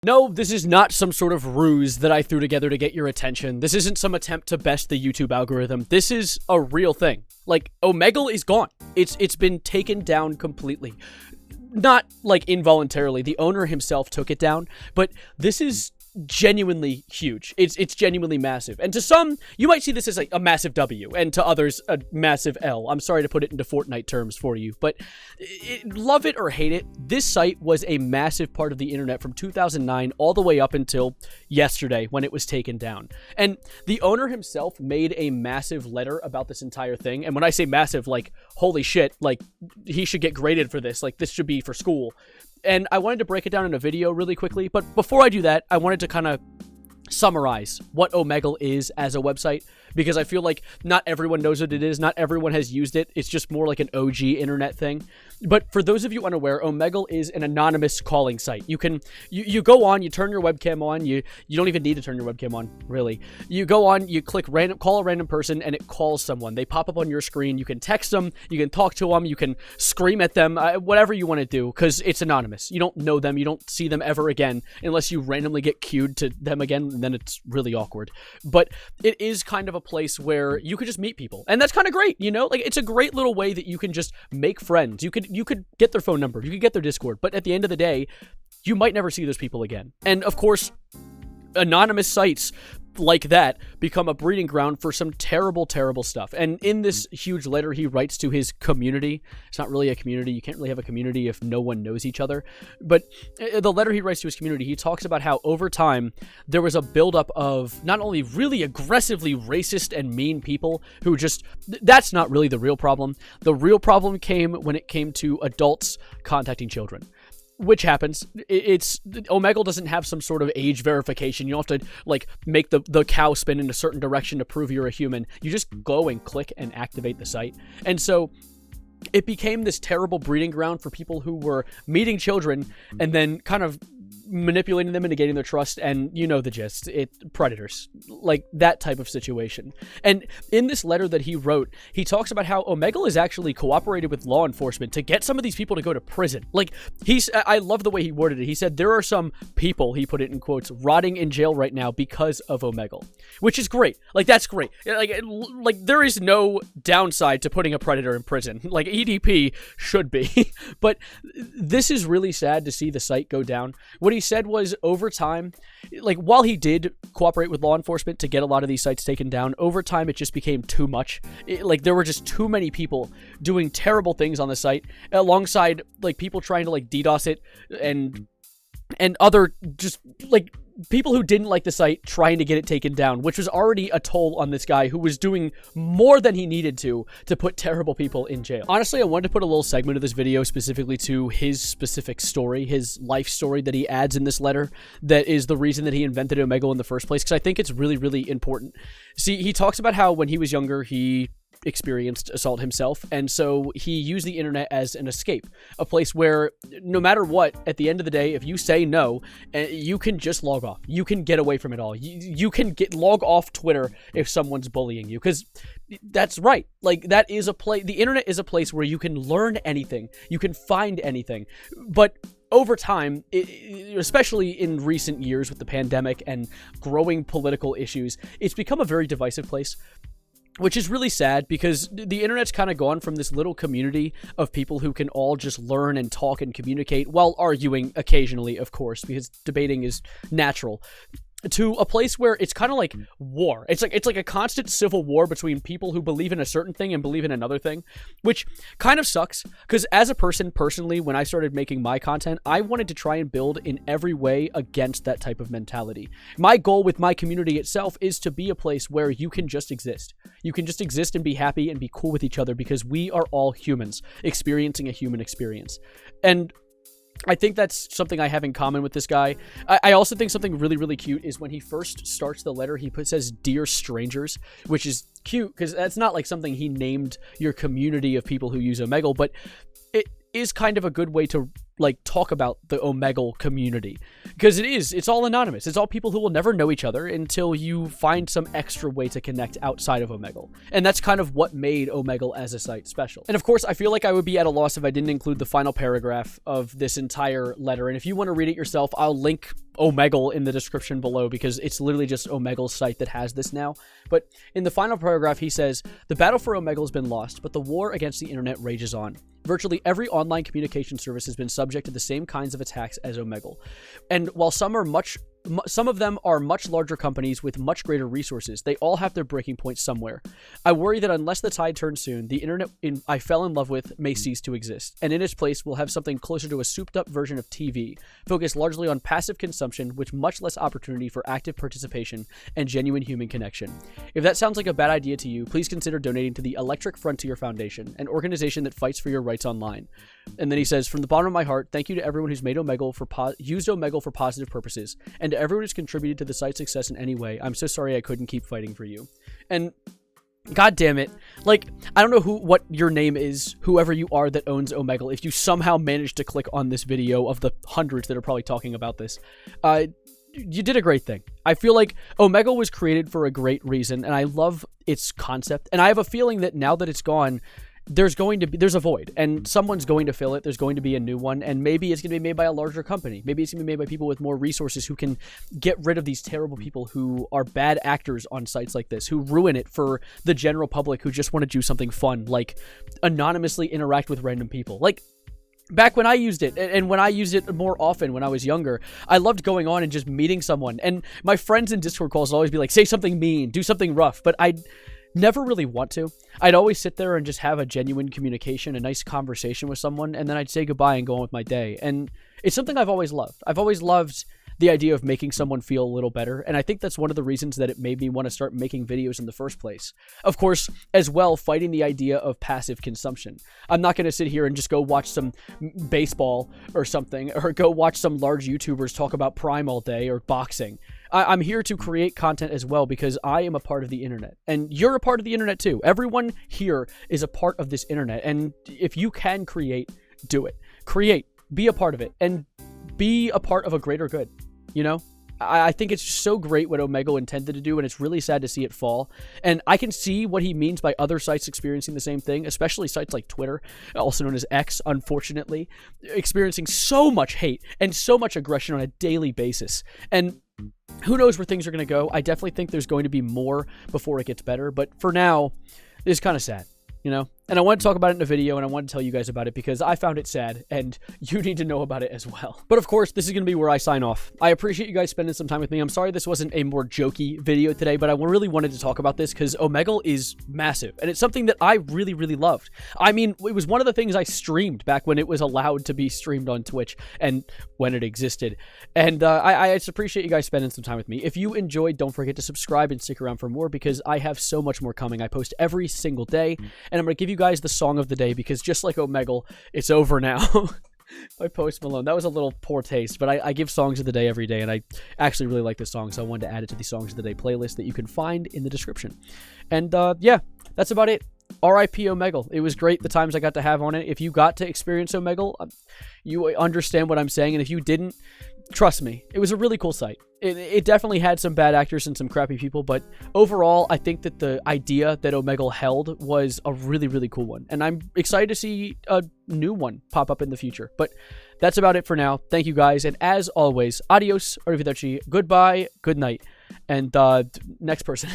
No, this is not some sort of ruse that I threw together to get your attention. This isn't some attempt to best the YouTube algorithm. This is a real thing. Like, Omegle is gone. It's been taken down completely. Not, like, involuntarily. The owner himself took it down, but this is genuinely huge. It's genuinely massive. And to some, you might see this as like a massive W, and to others, a massive L. I'm sorry to put it into Fortnite terms for you, but love it or hate it, this site was a massive part of the internet from 2009 all the way up until yesterday when it was taken down. And the owner himself made a massive letter about this entire thing. And when I say massive, like, holy shit, like, he should get graded for this. Like, this should be for school. And I wanted to break it down in a video really quickly, but before I do that, I wanted to kind of summarize what Omegle is as a website, because I feel like not everyone knows what it is, not everyone has used it, it's just more like an OG internet thing. But for those of you unaware, Omegle is an anonymous calling site. You can, you go on, you turn your webcam on, you don't even need to turn your webcam on, really. You go on, you click random, call a random person, and it calls someone. They pop up on your screen, you can text them, you can talk to them, you can scream at them, whatever you want to do, because it's anonymous. You don't know them, you don't see them ever again, unless you randomly get queued to them again, and then it's really awkward. But it is kind of a place where you could just meet people, and that's kind of great, you know? Like, it's a great little way that you can just make friends. You could get their phone number, you could get their Discord, but at the end of the day, you might never see those people again. And of course, anonymous sites like that become a breeding ground for some terrible, terrible stuff. And in this huge letter he writes to his community, it's not really a community, you can't really have a community if no one knows each other, but the letter he writes to his community, he talks about how over time there was a buildup of not only really aggressively racist and mean people who just, that's not really the real problem. The real problem came when it came to adults contacting children. Which happens. It's Omegle doesn't have some sort of age verification. You don't have to, like, make the cow spin in a certain direction to prove you're a human. You just go and click and activate the site. And so it became this terrible breeding ground for people who were meeting children and then kind of manipulating them into gaining their trust, and you know the gist, predators, like that type of situation. And in this letter that he wrote, he talks about how Omegle has actually cooperated with law enforcement to get some of these people to go to prison. Like, I love the way he worded it. He said there are some people, he put it in quotes, rotting in jail right now because of Omegle, which is great. Like, that's great. Like there is no downside to putting a predator in prison. Like, EDP should be. But this is really sad to see the site go down. What he said was, over time, like, while he did cooperate with law enforcement to get a lot of these sites taken down, over time it just became too much. Like, there were just too many people doing terrible things on the site, alongside, like, people trying to, like, DDoS it, and other just, like, people who didn't like the site trying to get it taken down, which was already a toll on this guy who was doing more than he needed to put terrible people in jail. Honestly, I wanted to put a little segment of this video specifically to his specific story, his life story that he adds in this letter, that is the reason that he invented Omegle in the first place, because I think it's really, really important. See, he talks about how when he was younger, he experienced assault himself, and so he used the internet as an escape, a place where no matter what, at the end of the day, if you say no, you can just log off. You can get away from it all. You can log off Twitter if someone's bullying you, because that's right. Like, that is a place, the internet is a place where you can learn anything, you can find anything, but over time, especially in recent years with the pandemic and growing political issues, it's become a very divisive place. Which is really sad, because the internet's kind of gone from this little community of people who can all just learn and talk and communicate while arguing occasionally, of course, because debating is natural, to a place where it's kind of like war. It's like a constant civil war between people who believe in a certain thing and believe in another thing, which kind of sucks, because as a person, personally, when I started making my content, I wanted to try and build in every way against that type of mentality. My goal with my community itself is to be a place where you can just exist. You can just exist and be happy and be cool with each other, because we are all humans experiencing a human experience. And I think that's something I have in common with this guy. I also think something really, really cute is when he first starts the letter, he says, "Dear strangers," which is cute, because that's not like something he named your community of people who use Omegle, but it is kind of a good way to, like, talk about the Omegle community, because it's all anonymous. It's all people who will never know each other until you find some extra way to connect outside of Omegle. And that's kind of what made Omegle as a site special. And of course, I feel like I would be at a loss if I didn't include the final paragraph of this entire letter. And if you want to read it yourself, I'll link Omegle in the description below, because it's literally just Omegle's site that has this now. But in the final paragraph, he says, "The battle for Omegle has been lost, but the war against the internet rages on. Virtually every online communication service has been subject to the same kinds of attacks as Omegle. And while some of them are much larger companies with much greater resources, they all have their breaking points somewhere. I worry that unless the tide turns soon, the internet I fell in love with may cease to exist, and in its place we'll have something closer to a souped-up version of TV, focused largely on passive consumption with much less opportunity for active participation and genuine human connection. If that sounds like a bad idea to you, please consider donating to the Electric Frontier Foundation, an organization that fights for your rights online." And then he says, "From the bottom of my heart, thank you to everyone who's made used Omegle for positive purposes, and to everyone who's contributed to the site's success in any way. I'm so sorry I couldn't keep fighting for you." And god damn it, like, I don't know what your name is, whoever you are that owns Omegle, if you somehow managed to click on this video of the hundreds that are probably talking about this, you did a great thing. I feel like Omegle was created for a great reason, and I love its concept, and I have a feeling that now that it's gone, there's a void, and someone's going to fill it. There's going to be a new one, and maybe it's going to be made by a larger company. Maybe it's going to be made by people with more resources who can get rid of these terrible people who are bad actors on sites like this, who ruin it for the general public who just want to do something fun, like anonymously interact with random people. Like, back when I used it, and when I used it more often when I was younger, I loved going on and just meeting someone, and my friends in Discord calls would always be like, say something mean, do something rough, but I'd never really want to. I'd always sit there and just have a genuine communication, a nice conversation with someone, and then I'd say goodbye and go on with my day. And it's something I've always loved. I've always loved the idea of making someone feel a little better, and I think that's one of the reasons that it made me want to start making videos in the first place. Of course, as well, fighting the idea of passive consumption. I'm not going to sit here and just go watch some baseball or something, or go watch some large YouTubers talk about Prime all day or boxing. I'm here to create content as well, because I am a part of the internet, and you're a part of the internet too. Everyone here is a part of this internet, and if you can create, do it. Create, be a part of it, and be a part of a greater good, you know? I think it's so great what Omegle intended to do, and it's really sad to see it fall. And I can see what he means by other sites experiencing the same thing, especially sites like Twitter, also known as X, unfortunately, experiencing so much hate and so much aggression on a daily basis. And who knows where things are going to go. I definitely think there's going to be more before it gets better, but for now, it's kind of sad, you know? And I want to talk about it in a video, and I want to tell you guys about it because I found it sad, and you need to know about it as well. But of course, this is going to be where I sign off. I appreciate you guys spending some time with me. I'm sorry this wasn't a more jokey video today, but I really wanted to talk about this because Omegle is massive, and it's something that I really, really loved. I mean, it was one of the things I streamed back when it was allowed to be streamed on Twitch, and when it existed. And I just appreciate you guys spending some time with me. If you enjoyed, don't forget to subscribe and stick around for more, because I have so much more coming. I post every single day, and I'm going to give you guys the song of the day, because just like Omegle, it's over now. By Post Malone. That was a little poor taste, but I give songs of the day every day, and I actually really like this song, so I wanted to add it to the songs of the day playlist that you can find in the description. And yeah, that's about it. R.I.P. Omegle. It was great the times I got to have on it. If you got to experience Omegle, you understand what I'm saying, and if you didn't, trust me, it was a really cool site. It definitely had some bad actors and some crappy people, but overall, I think that the idea that Omegle held was a really, really cool one, and I'm excited to see a new one pop up in the future. But that's about it for now. Thank you guys, and as always, adios, arrivederci, goodbye, good night, and next person.